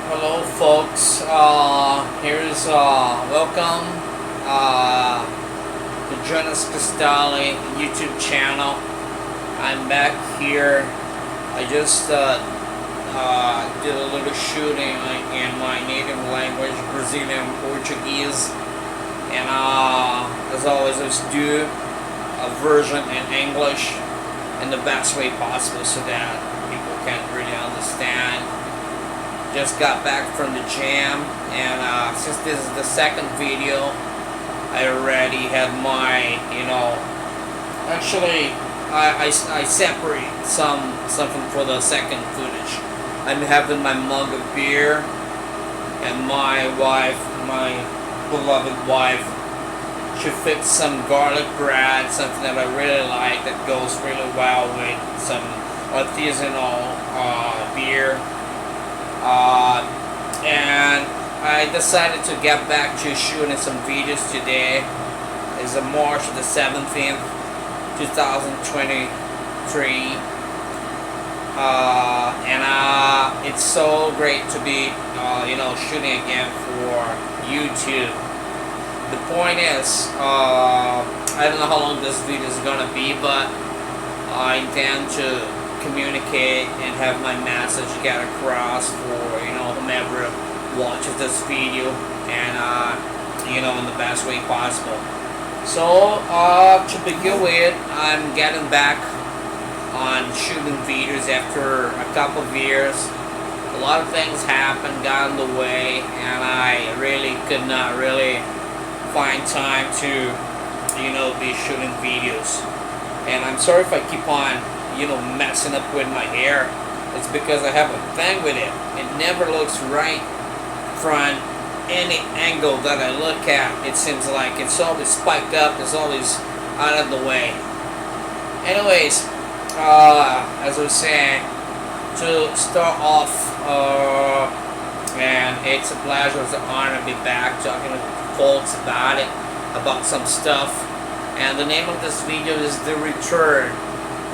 Hello, folks. Here's welcome to Jonas Castali YouTube channel. I'm back here. I just did a little shooting in my native language, Brazilian Portuguese, and as always, I just do a version in English in the best way possible so that people can really understand. Just got back from the jam, and since this is the second video, I already had my, actually I separate something for the second footage. I'm having my mug of beer, and my wife, my beloved wife, she fixed some garlic bread, something that I really like that goes really well with some artisanal beer. And I decided to get back to shooting some videos today. It's March the 17th, 2023. And it's so great to be, shooting again for YouTube. The point is, I don't know how long this video is gonna be, but I intend to communicate and have my message get across for whomever watches this video, and in the best way possible. So to begin with, I'm getting back on shooting videos after a couple of years. A lot of things happened, got in the way, and I really could not really find time to be shooting videos. And I'm sorry if I keep on messing up with my hair. It's because I have a thing with it. It never looks right from any angle that I look at. It seems like it's always spiked up, it's always out of the way. Anyways, as I was saying, to start off, and it's a pleasure, it's an honor to be back talking to folks about some stuff. And the name of this video is The Return.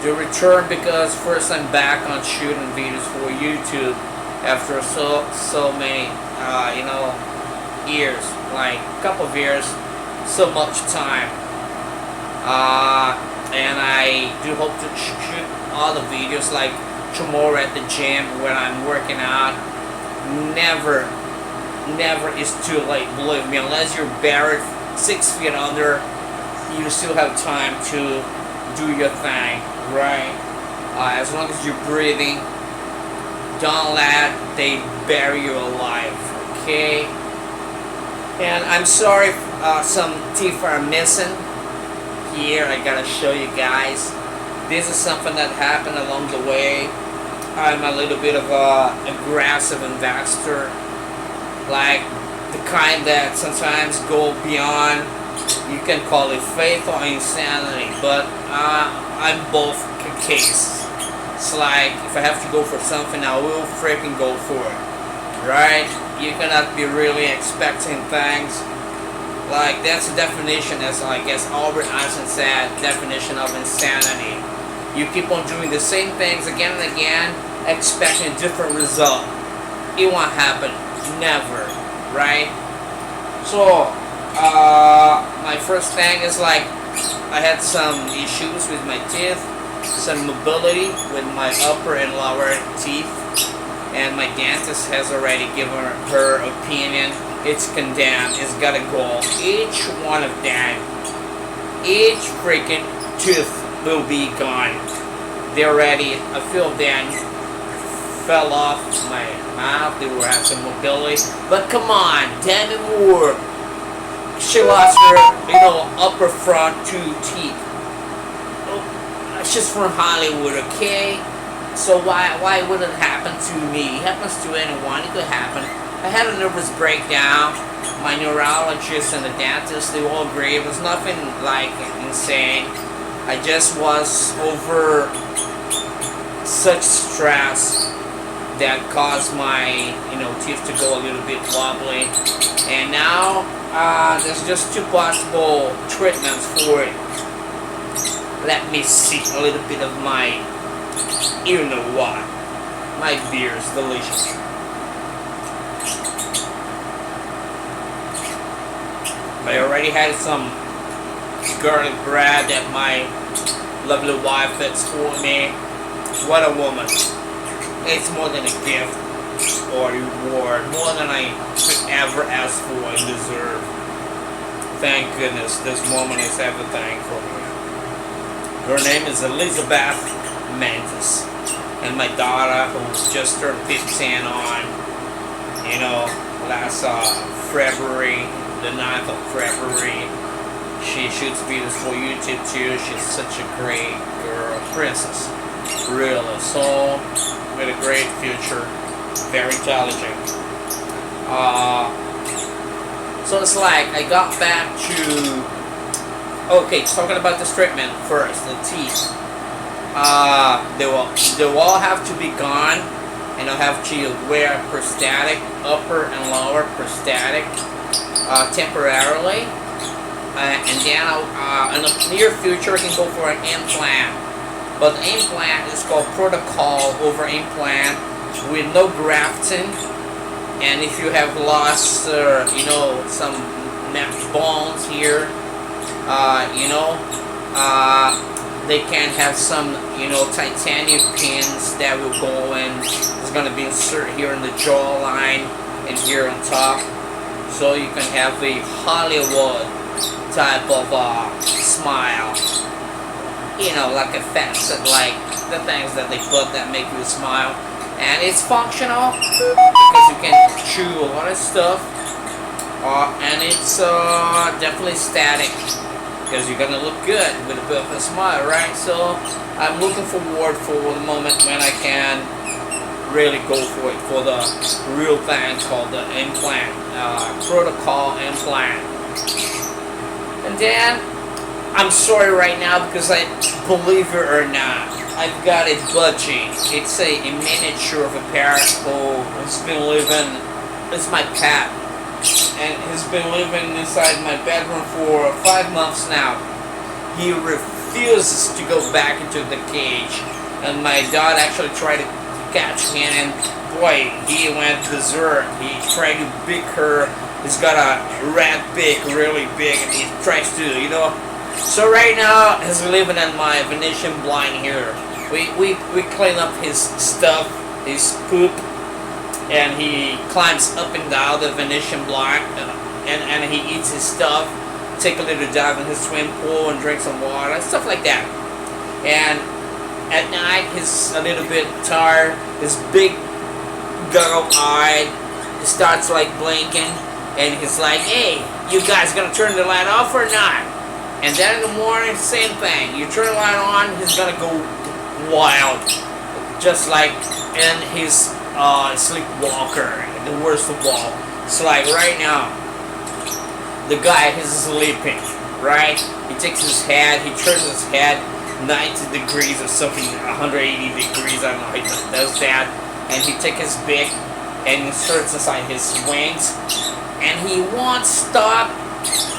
The return because first I'm back on shooting videos for YouTube after so many years, like a couple of years, so much time, and I do hope to shoot all the videos like tomorrow at the gym when I'm working out. Never is too late, believe me. Unless you're buried 6 feet under, you still have time to do your thing, right? As long as you're breathing, don't let they bury you alive, okay? And I'm sorry if some teeth are missing here. I gotta show you guys. This is something that happened along the way. I'm a little bit of a aggressive investor, like the kind that sometimes go beyond. You can call it faith or insanity, but I'm both cases. It's like if I have to go for something, I will freaking go for it, right? You cannot be really expecting things. Like that's the definition, as I guess Albert Einstein said, definition of insanity. You keep on doing the same things again and again, expecting a different result. It won't happen, never, right? So my first thing is like I had some issues with my teeth, some mobility with my upper and lower teeth, and my dentist has already given her opinion. It's condemned, it's gotta go. Each one of them, each freaking tooth will be gone. They already, a few of them fell off my mouth, they will have some mobility, but come on, Demi Moore, she lost her, upper front 2 teeth. She's from Hollywood, okay? So why wouldn't it happen to me? It happens to anyone. It could happen. I had a nervous breakdown. My neurologist and the dentist, they all agree. It was nothing like insane. I just was over such stress that caused my teeth to go a little bit wobbly, and now there's just 2 possible treatments for it. Let me see a little bit of my my beer is delicious. I already had some garlic bread that my lovely wife fits for me. What a woman. It's more than a gift or reward, more than I could ever ask for and deserve. Thank goodness this woman is everything for me. Her name is Elizabeth Mantis. And my daughter, who's just turned 15 on, last February, the 9th of February. She shoots videos for YouTube too. She's such a great girl, princess, really. So, with a great future, very intelligent. So it's like I got back to. Okay, talking about this treatment first, the teeth. They will all have to be gone, and I'll have to wear prosthetic, upper and lower prosthetic, temporarily. And then in the near future I can go for an implant. But the implant is called protocol over implant with no grafting. And if you have lost, some bones here, they can have some, titanium pins that will go in. It's going to be inserted here in the jawline and here on top. So you can have a Hollywood type of smile, like a facet, like the things that they put that make you smile, and it's functional because you can chew a lot of stuff, and it's definitely static because you're gonna look good with a bit of a smile, right? So I'm looking forward for the moment when I can really go for it, for the real thing called the implant, protocol implant. And then, I'm sorry right now because believe it or not, I've got it budging. It's a miniature of a parrot who has been living, it's my pet, and has been living inside my bedroom for 5 months now. He refuses to go back into the cage, and my dad actually tried to catch him, and boy, he went berserk. He tried to beat her. He's got a red beak, really big, and he tries to, So right now, he's living in my Venetian blind here. We clean up his stuff, his poop, and he climbs up and down the Venetian blind, and he eats his stuff, take a little dive in his swim pool and drink some water, stuff like that. And at night, he's a little bit tired, his big goggle-eyed, he starts like blinking. And he's like, hey, you guys gonna turn the light off or not? And then in the morning, same thing. You turn the light on, he's gonna go wild. Just like in his sleepwalker, the worst of all. It's like right now, the guy is sleeping, right? He takes his head, he turns his head 90 degrees or something, 180 degrees, I don't know how he does that. And he takes his beak and inserts inside his wings. And he won't stop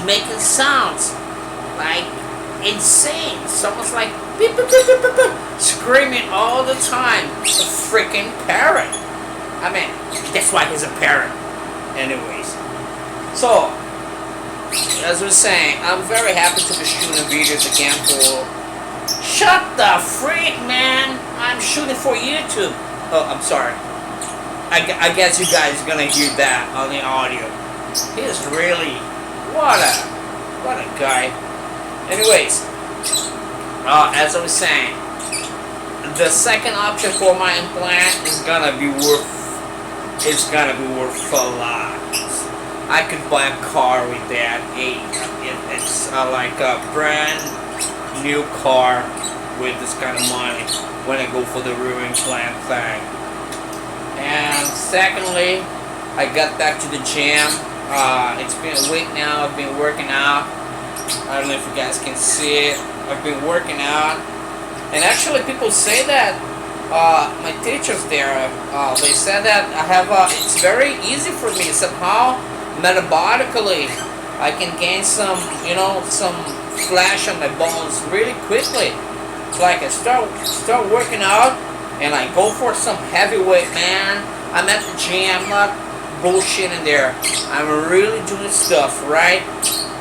making sounds, like insane. Someone's like beep, beep, beep, beep, beep, beep, screaming all the time. A freaking parrot. I mean, that's why he's a parrot. Anyways, so as we're saying, I'm very happy to be shooting videos again for. Shut the freak, man! I'm shooting for YouTube. Oh, I'm sorry. I guess you guys are gonna hear that on the audio. He's really, what a guy. Anyways, as I was saying, the second option for my implant is gonna be worth a lot. I could buy a car with that. It's like a brand new car with this kind of money when I go for the real implant thing. And secondly, I got back to the gym. It's been a week now. I've been working out. I don't know if you guys can see it. I've been working out, and actually, people say that my teachers there, they said that I have. It's very easy for me somehow, metabolically. I can gain some, some flesh on my bones really quickly. It's like I start working out, and I go for some heavyweight, man. I'm at the gym. I'm not bullshitting there. I'm really doing stuff, right?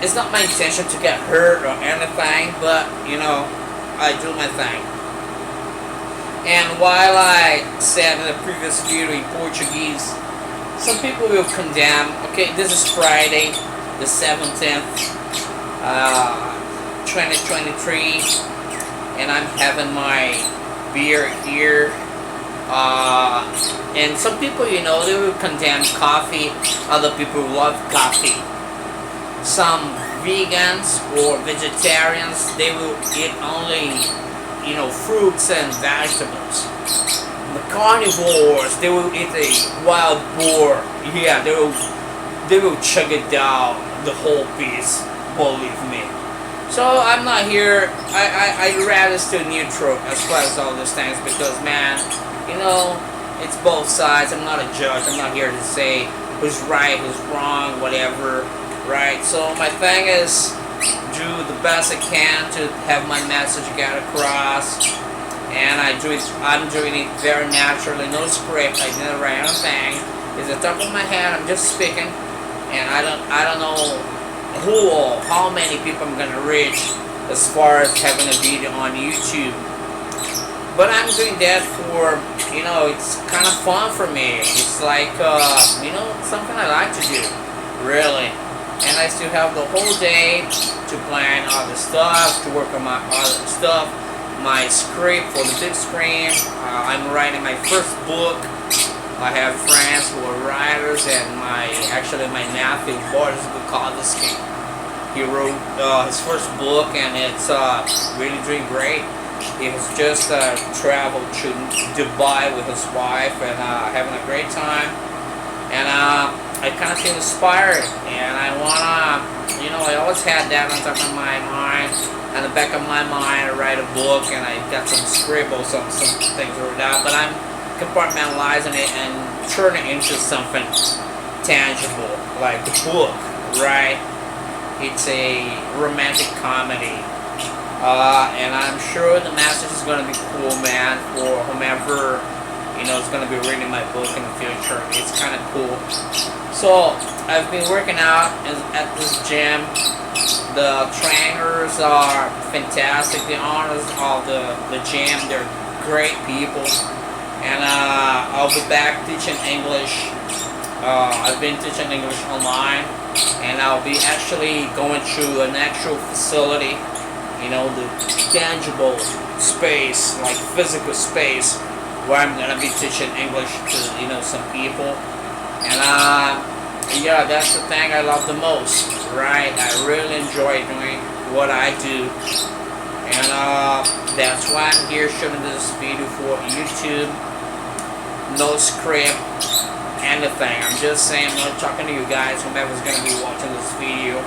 it's not my intention to get hurt or anything, but you know, I do my thing. And while I said in the previous video in Portuguese, some people will condemn. Okay, this is Friday, the 17th, 2023, and I'm having my beer here. And some people, you know, they will condemn coffee. Other people love coffee. Some vegans or vegetarians, they will eat only, you know, fruits and vegetables. The carnivores, they will eat a wild boar. Yeah, they will chug it down the whole piece. Believe me. So I'm not here. I'd rather stay neutral as far as all these things, because man, you know, it's both sides. I'm not a judge. I'm not here to say who's right, who's wrong, whatever. Right. So my thing is do the best I can to have my message get across, and I'm doing it very naturally, no script. I didn't write anything. It's the top of my head. I'm just speaking, and I don't know who or how many people I'm gonna reach as far as having a video on YouTube. But I'm doing that for, you know, it's kind of fun for me. It's like you know, something I like to do, really. And I still have the whole day to plan other stuff, to work on my other stuff, my script for the big screen. I'm writing my first book. I have friends who are writers, and my nephew, Boris Bukowski, he wrote his first book, and it's really doing great. He has just traveled to Dubai with his wife, and having a great time. And I kind of feel inspired, and I wanna, you know, I always had that on top of my mind, on the back of my mind. I write a book, and I got some scribbles, some things wrote out, but I'm compartmentalizing it and turning it into something tangible, like the book, right? It's a romantic comedy, and I'm sure the message is gonna be cool, man, for whomever, you know, is gonna be reading my book in the future. It's kind of cool. So I've been working out at this gym. The trainers are fantastic. The owners of the gym, they're great people. And I'll be back teaching English. I've been teaching English online, and I'll be actually going to an actual facility, you know, the tangible space, like physical space, where I'm gonna be teaching English to, you know, some people. And yeah, that's the thing I love the most, right? I really enjoy doing what I do, and that's why I'm here shooting this video for YouTube. No script, anything. I'm just saying, I'm not talking to you guys, whomever's gonna be watching this video.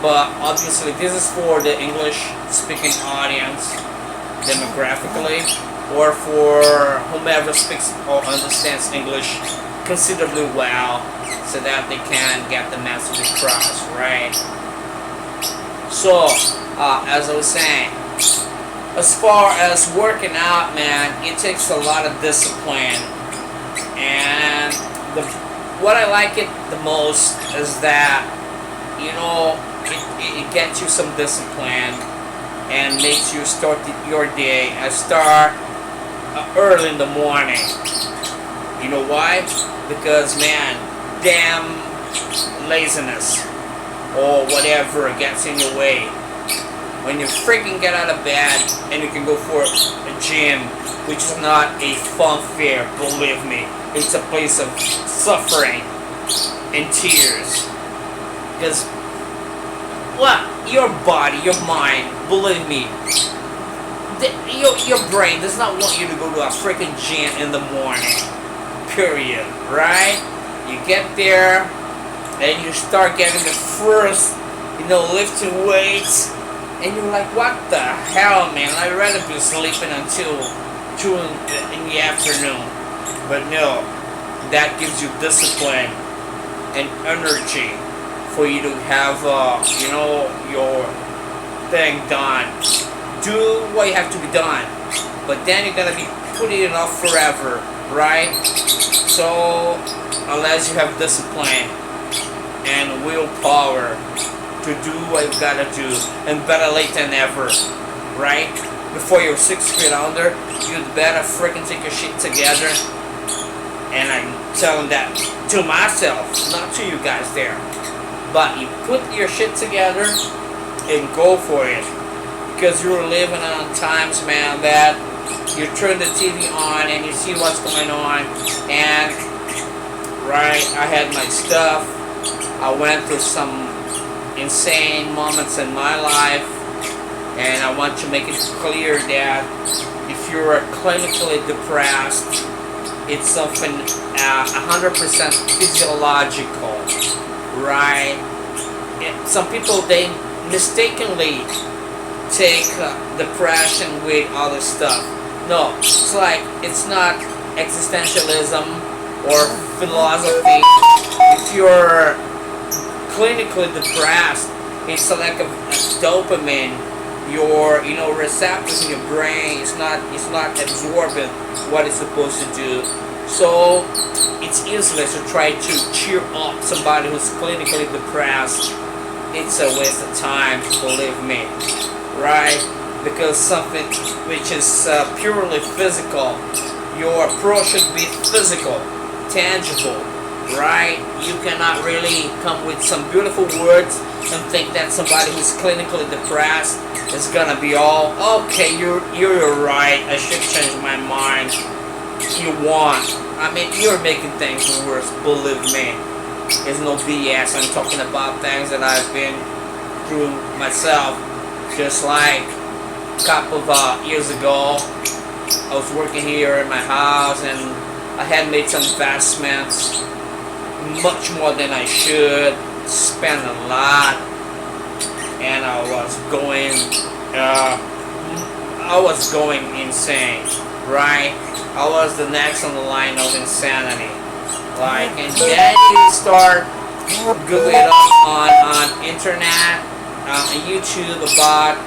But obviously, this is for the English-speaking audience, demographically, or for whomever speaks or understands English considerably well, so that they can get the message across, right? So, as I was saying, as far as working out, man, it takes a lot of discipline, and what I like it the most is that, you know, it gets you some discipline and makes you start your day. I start early in the morning. You know why? Because, man, damn laziness or whatever gets in your way. When you freaking get out of bed and you can go for a gym, which is not a fun fair, believe me. It's a place of suffering and tears. Because, what? Your body, your mind, believe me, your brain does not want you to go to a freaking gym in the morning. Period. Right? You get there and you start getting the first, you know, lifting weights, and you're like, what the hell, man? I'd rather be sleeping until 2 in the afternoon. But no, that gives you discipline and energy for you to have, you know, your thing done. Do what you have to be done, but then you're gonna be putting it off forever, right? So unless you have discipline and willpower to do what you gotta do, and better late than never, right? Before you're 6 feet under, you'd better freaking take your shit together. And I'm telling that to myself, not to you guys there. But you put your shit together and go for it. Because you're living on times, man, that you turn the TV on and you see what's going on. And, right, I had my stuff. I went through some insane moments in my life. And I want to make it clear that if you're clinically depressed, it's something 100% physiological, right? Some people, they mistakenly take depression with other stuff. No, it's like, it's not existentialism or philosophy. If you're clinically depressed, it's a lack of dopamine. Your receptors in your brain is not absorbing what it's supposed to do. So it's useless to try to cheer up somebody who's clinically depressed. It's a waste of time, believe me, right? Because something which is purely physical, your approach should be physical, tangible, right? You cannot really come with some beautiful words and think that somebody who's clinically depressed is gonna be all, okay, you're right, I should change my mind. You won't. I mean, you're making things worse, believe me. There's no BS. I'm talking about things that I've been through myself. Just like a couple of years ago, I was working here in my house and I had made some investments, much more than I should, spent a lot, and I was going insane, right? I was the next on the line of insanity. Like, and then you start googling up on internet, on YouTube about,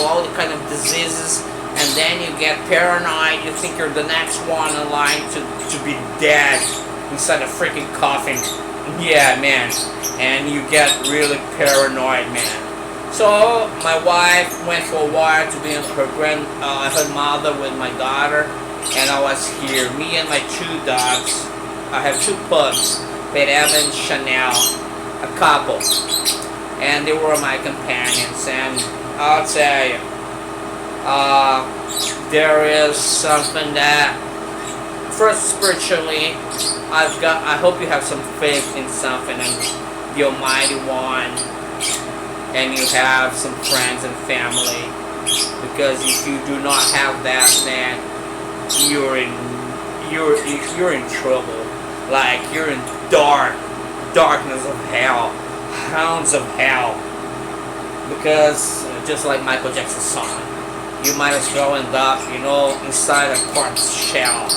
all the kind of diseases, and then you get paranoid. You think you're the next one in line to be dead inside a freaking coffin. Yeah, man. And you get really paranoid, man. So my wife went for a while to be her mother with my daughter, and I was here. Me and my 2 dogs. I have 2 pugs, Evan and Chanel, a couple, and they were my companions. And I'll tell you, there is something that, first, spiritually, I hope you have some faith in something, and the Almighty One, and you have some friends and family, because if you do not have that, man, you're in trouble. Like, you're in darkness of hell, hounds of hell, because just like Michael Jackson's song, you might as well end up, inside a corpse shell,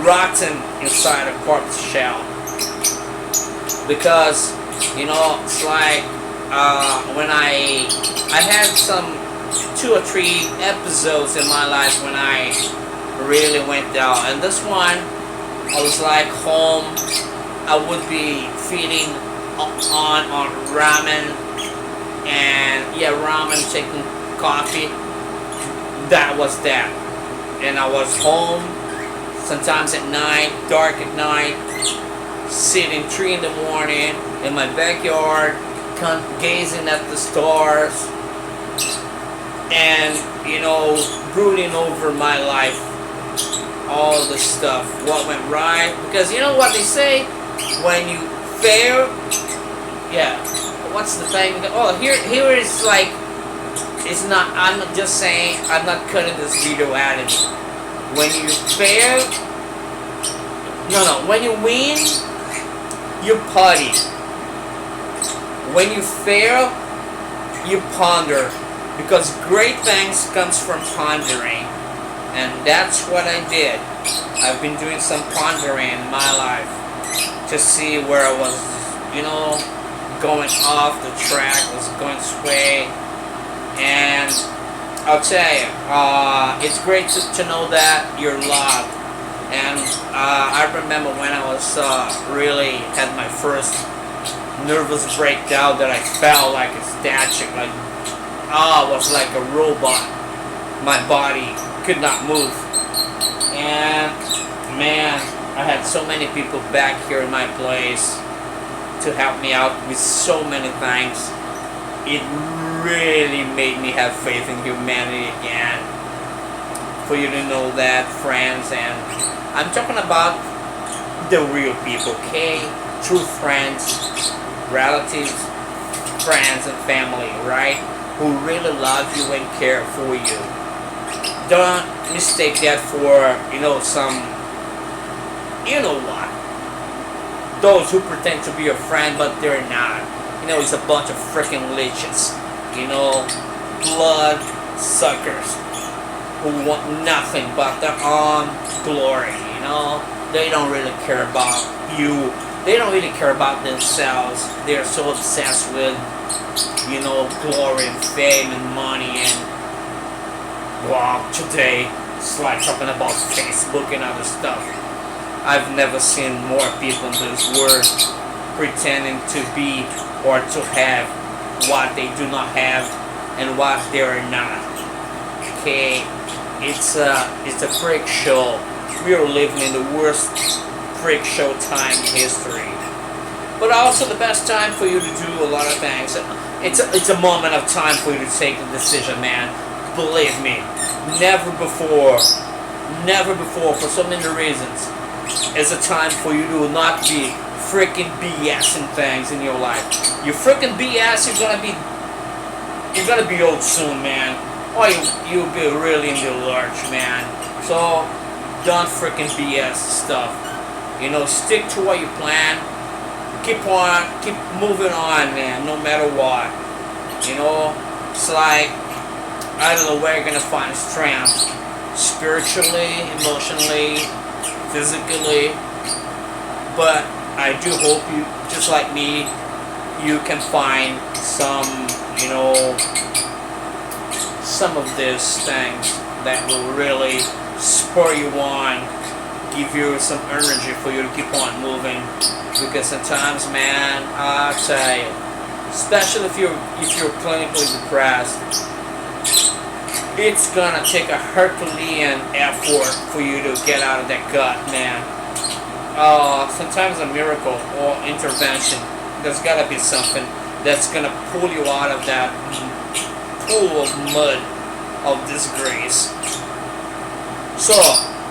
rotten inside a corpse shell, because, it's like, when I had some 2 or 3 episodes in my life when I really went down, and this one, I was like home, I would be feeding on ramen, and ramen, taking coffee, that was that, and I was home, sometimes at night, dark at night, sitting 3 in the morning in my backyard, gazing at the stars, and, brooding over my life, all the stuff, what went right, because you know what they say, when you fail, what's the thing, here is like, it's not, I'm not just saying, I'm not cutting this video out of you. When you fail, when you win, you party. When you fail, you ponder, because great things comes from pondering. And that's what I did. I've been doing some pondering in my life to see where I was, going off the track, was going astray. And I'll tell you, it's great to know that you're loved. And I remember when I was really had my first nervous breakdown that I felt like a statue, like I was like a robot. My body could not move. And man, I had so many people back here in my place to help me out with so many things. It really made me have faith in humanity again. For you to know that, friends, and I'm talking about the real people, okay? True friends, relatives, friends and family, right? Who really love you and care for you. Don't mistake that for, some, what? Those who pretend to be your friend but they're not. It's a bunch of freaking leeches. Blood suckers who want nothing but their own glory, They don't really care about you. They don't really care about themselves. They're so obsessed with, glory and fame and money and, wow, today it's like talking about Facebook and other stuff. I've never seen more people in this world pretending to be or to have what they do not have and what they are not. Okay, it's a freak show. We are living in the worst freak show time in history, but also the best time for you to do a lot of things. It's a moment of time for you to take a decision, man. Believe me, never before, for so many reasons, is a time for you to not be freaking BSing things in your life. You freaking BS, you're gonna be old soon, man. Or you'll be really in the lurch, man. So don't freaking BS stuff. Stick to what you plan. Keep moving on, man, no matter what. It's like, I don't know where you're gonna find strength. Spiritually, emotionally, physically. But I do hope you, just like me, you can find some, some of these things that will really spur you on, give you some energy for you to keep on moving. Because sometimes, man, I'll tell you, especially if you're clinically depressed, it's gonna take a Herculean effort for you to get out of that gut, man. Sometimes a miracle or intervention. There's gotta be something that's gonna pull you out of that pool of mud of disgrace. So,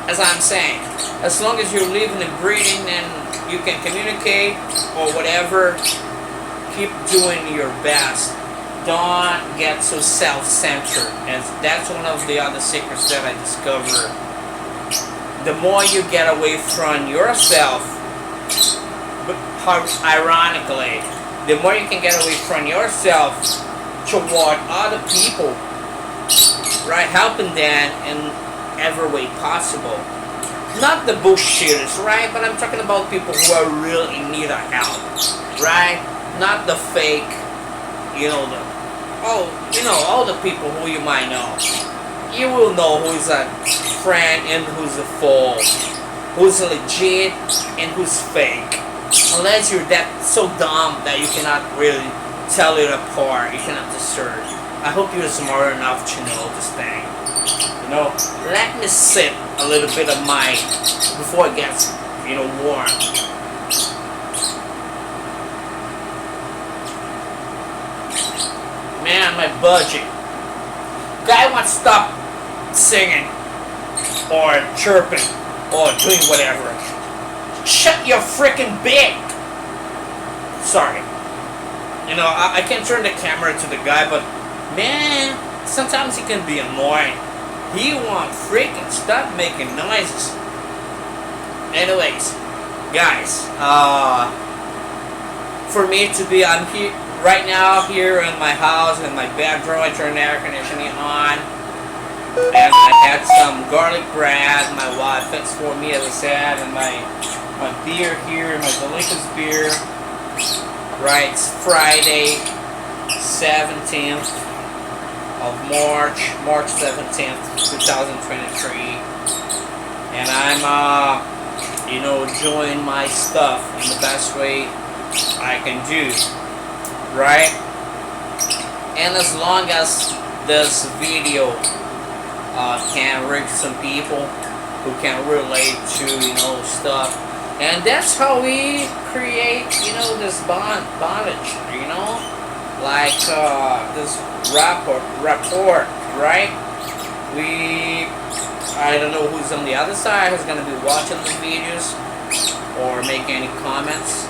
as I'm saying, as long as you're living and breathing and you can communicate or whatever, keep doing your best. Don't get so self-centered, and that's one of the other secrets that I discovered. The more you get away from yourself, but ironically, the more you can get away from yourself toward other people, right? Helping them in every way possible. Not the bullshitters, right? But I'm talking about people who are really in need of help, right? Not the fake, all the people who you might know. You will know who's a friend and who's a foe, who's legit and who's fake. Unless you're that so dumb that you cannot really tell it apart, you cannot discern. I hope you're smart enough to know this thing. Let me sip a little bit of mine before it gets, warm. Man, my budget. Guy wants to stop singing or chirping or doing whatever. Shut your freaking beak. Sorry. I can't turn the camera to the guy, but man, sometimes he can be annoying. He won't freaking stop making noises. Anyways, guys, for me to be, I'm here right now here in my house in my bedroom. I turned the air conditioning on, and I had some garlic bread. My wife fixed for me, as I said, and my beer here, my delicious beer. Right, it's Friday, 17th of March 17th, 2023, and I'm enjoying my stuff in the best way I can do, right? And as long as this video can reach some people who can relate to, stuff, and that's how we create, this bondage, like this rapport, right? I don't know who's on the other side who's gonna be watching the videos or make any comments,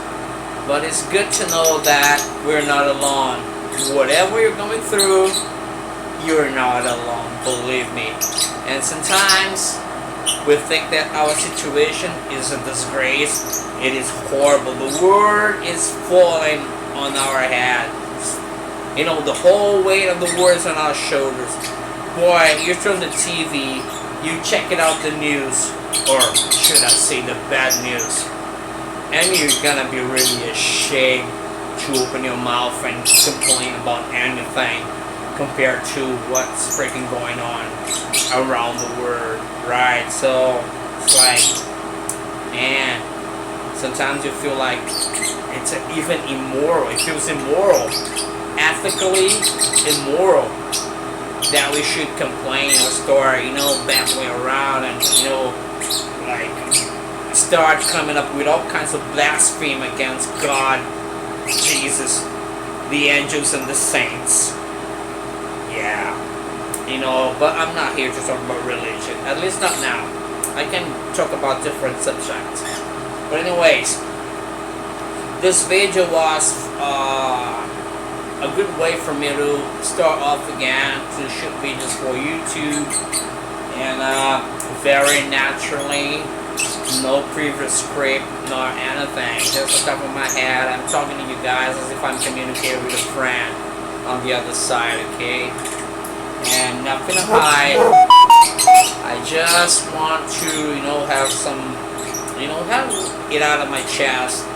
but it's good to know that we're not alone. Whatever you're going through, you're not alone, believe me. And sometimes we think that our situation is a disgrace. It is horrible. The world is falling on our heads. The whole weight of the world is on our shoulders. Boy, you turn the TV, you check it out the news, or should I say the bad news, and you're gonna be really ashamed to open your mouth and complain about anything compared to what's freaking going on around the world, right? So it's like, man, sometimes you feel like it's even immoral. It feels immoral, ethically immoral, that we should complain or start, battling around and, like, start coming up with all kinds of blasphemy against God, Jesus, the angels, and the saints. Yeah. But I'm not here to talk about religion. At least not now. I can talk about different subjects. But anyways, this video was a good way for me to start off again to shoot videos for YouTube, and very naturally, no previous script nor anything, just the top of my head. I'm talking to you guys as if I'm communicating with a friend on the other side, okay? And nothing to hide. I just want to, have some, have it out of my chest,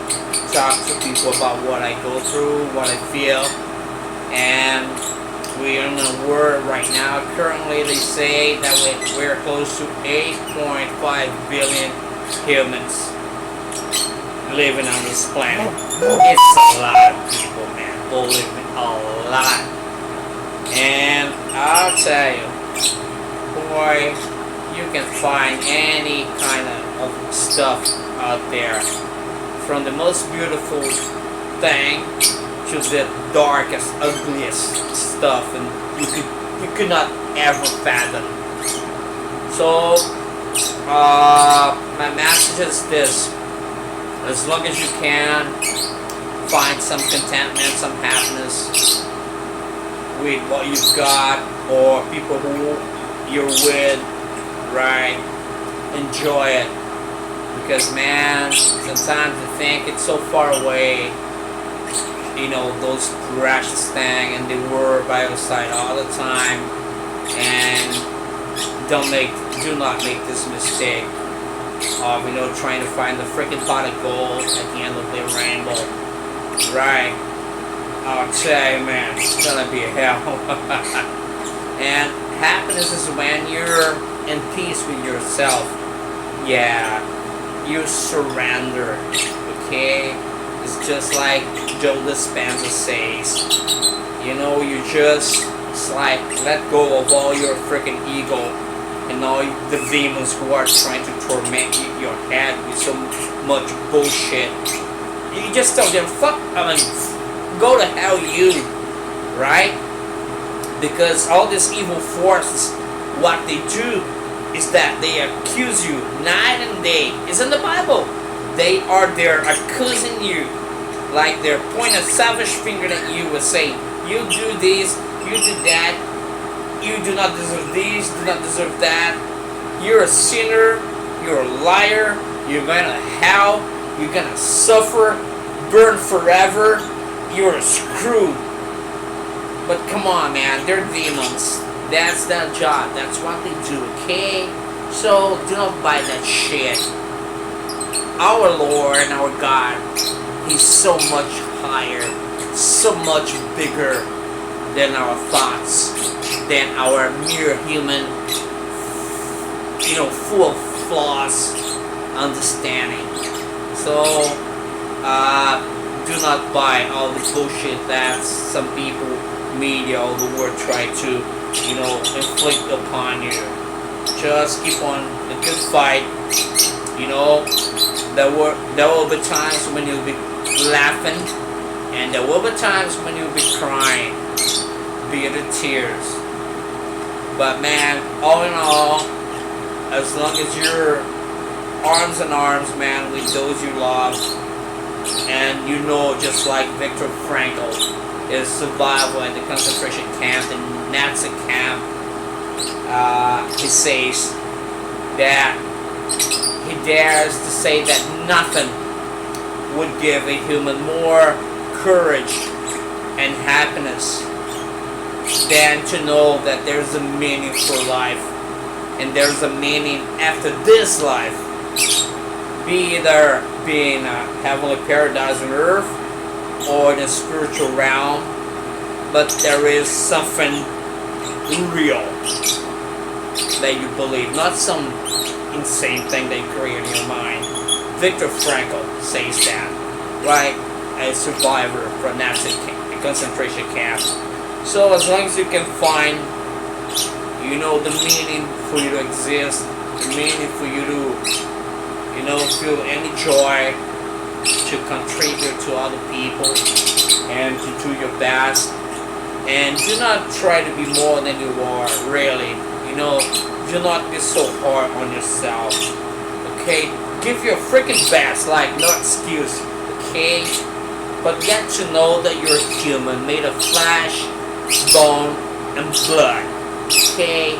talk to people about what I go through, what I feel. And we're in a world right now, currently they say that we're close to 8.5 billion humans living on this planet. It's a lot of people, man, believe me, a lot. And I'll tell you, boy, you can find any kind of stuff out there, from the most beautiful thing to the darkest, ugliest stuff, and you could not ever fathom. So my message is this: as long as you can find some contentment, some happiness with what you've got or people who you're with, right? Enjoy it, because man, sometimes you think it's so far away, those precious things, and they were by your side all the time. And do not make this mistake of trying to find the freaking pot of gold at the end of the rainbow, right? I'll tell you, man, it's gonna be hell. And happiness is when you're in peace with yourself. Yeah, you surrender, okay? It's just like Joe Dispenza says, you just, it's like, let go of all your freaking ego and all the demons who are trying to torment your head with so much bullshit. You just tell them, go to hell, you, right? Because all these evil forces, what they do is that they accuse you night and day. It's in the Bible. They are there accusing you, like they're pointing a savage finger at you and saying, you do this, you do that, you do not deserve this, do not deserve that, you're a sinner, you're a liar, you're going to hell, you're going to suffer, burn forever, you're screwed. But come on, man, they're demons. That's their job, that's what they do, okay? So do not buy that shit. Our Lord and our God, He's so much higher, so much bigger than our thoughts, than our mere human, full of flaws, understanding. So, do not buy all the bullshit that some people, media, all the world try to, inflict upon you. Just keep on the good fight. There will be times when you'll be laughing, and there will be times when you'll be crying, be the tears. But man, all in all, as long as you're arms in arms, man, with those you love, and just like Viktor Frankl, his survival at the concentration camp, the Nazi camp, he says that he dares to say that nothing would give a human more courage and happiness than to know that there's a meaning for life, and there's a meaning after this life, be either being a heavenly paradise on earth or in a spiritual realm, but there is something real that you believe, not some insane thing they create in your mind. Viktor Frankl says that, right? A survivor from Nazi concentration camp. So as long as you can find, the meaning for you to exist, the meaning for you to, feel any joy, to contribute to other people, and to do your best, and do not try to be more than you are, really. Do not be so hard on yourself, okay? Give your freaking best, like, no excuse, okay? But get to know that you're human, made of flesh, bone, and blood, okay?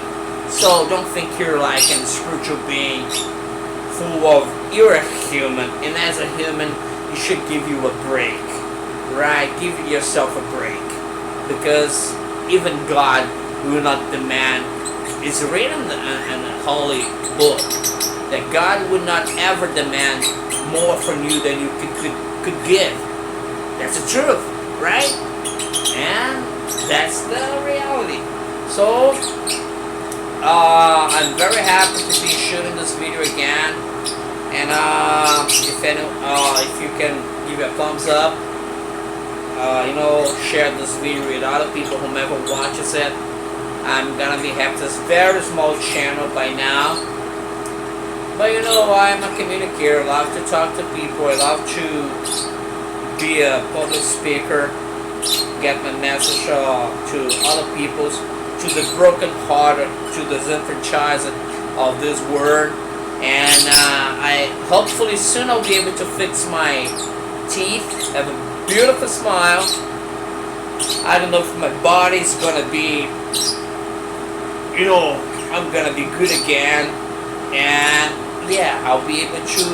So don't think you're like a spiritual being full of, you're a human, and as a human, you should give you a break, right? Give yourself a break, because even God will not demand. It's written in the Holy Book that God would not ever demand more from you than you could give. That's the truth, right? And that's the reality. So, I'm very happy to be shooting this video again. And if you can give a thumbs up, share this video with other people, whomever watches it. I'm gonna be have this very small channel by now, but I'm a communicator. I love to talk to people. I love to be a public speaker, get my message to other people, to the broken-hearted, to the disenfranchised of this world. And I hopefully soon I'll be able to fix my teeth, have a beautiful smile. I don't know if my body's gonna be, I'm gonna be good again, and yeah, I'll be able to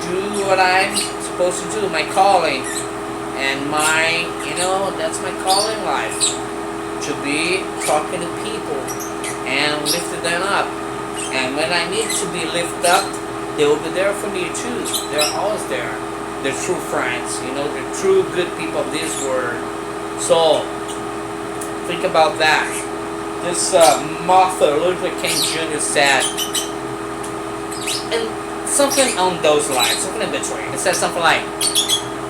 do what I'm supposed to do, my calling, and my, that's my calling life, to be talking to people and lifting them up. And when I need to be lifted up, they will be there for me too. They're always there. They're true friends, they're true good people of this world. So think about that. This Martin Luther King Jr. said, and something on those lines, something in between. It said something like,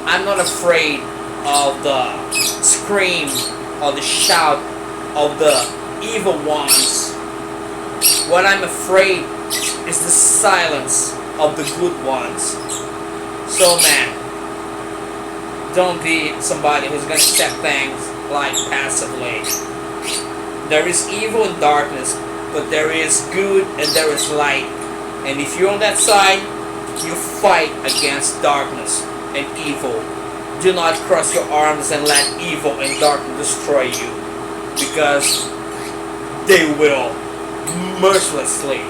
I'm not afraid of the scream or the shout of the evil ones. What I'm afraid is the silence of the good ones. So man, don't be somebody who's going to accept things like passively. There is evil and darkness, but there is good and there is light. And if you're on that side, you fight against darkness and evil. Do not cross your arms and let evil and darkness destroy you, because they will mercilessly,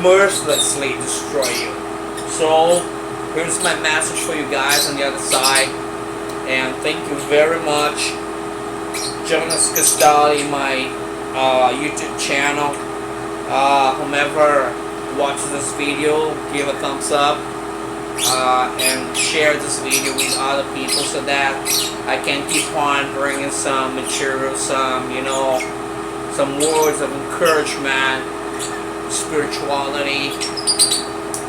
mercilessly destroy you. So here's my message for you guys on the other side, and thank you very much. Jonas Castaldi, my YouTube channel. Whomever watches this video, give a thumbs up and share this video with other people so that I can keep on bringing some material, some words of encouragement, spirituality,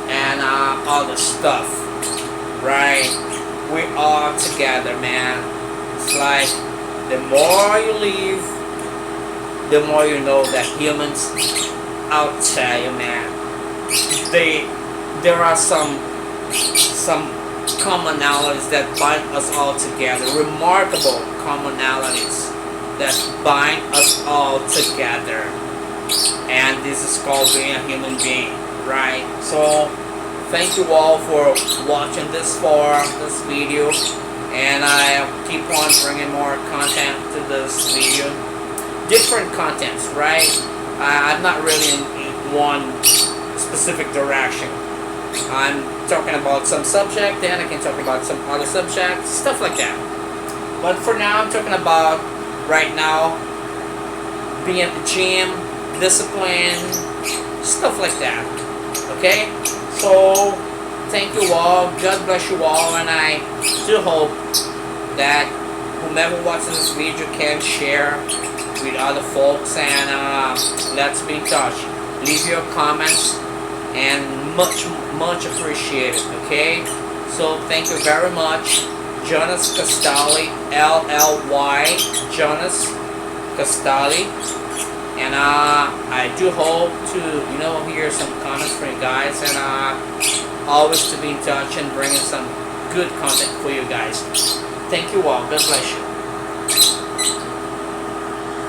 and other stuff, right? we are together, man. It's like the more you live, the more you know that humans, I'll tell you, man, there are some commonalities that bind us all together, remarkable commonalities that bind us all together, and this is called being a human being, right? So thank you all for watching this far, this video, and I keep on bringing more content to this video, different contents, right? I'm not really in one specific direction. I'm talking about some subject, then I can talk about some other subject, stuff like that. But for now, I'm talking about right now being at the gym, discipline, stuff like that. Okay? So thank you all, God bless you all, and I do hope that whomever watches this video can share with other folks, and let's be in touch. Leave your comments, and much appreciated. Okay, so thank you very much. Jonas Castalli, LLY, Jonas Castalli, and I do hope to hear some comments from you guys, and always to be in touch and bringing some good content for you guys. Thank you all. God bless you.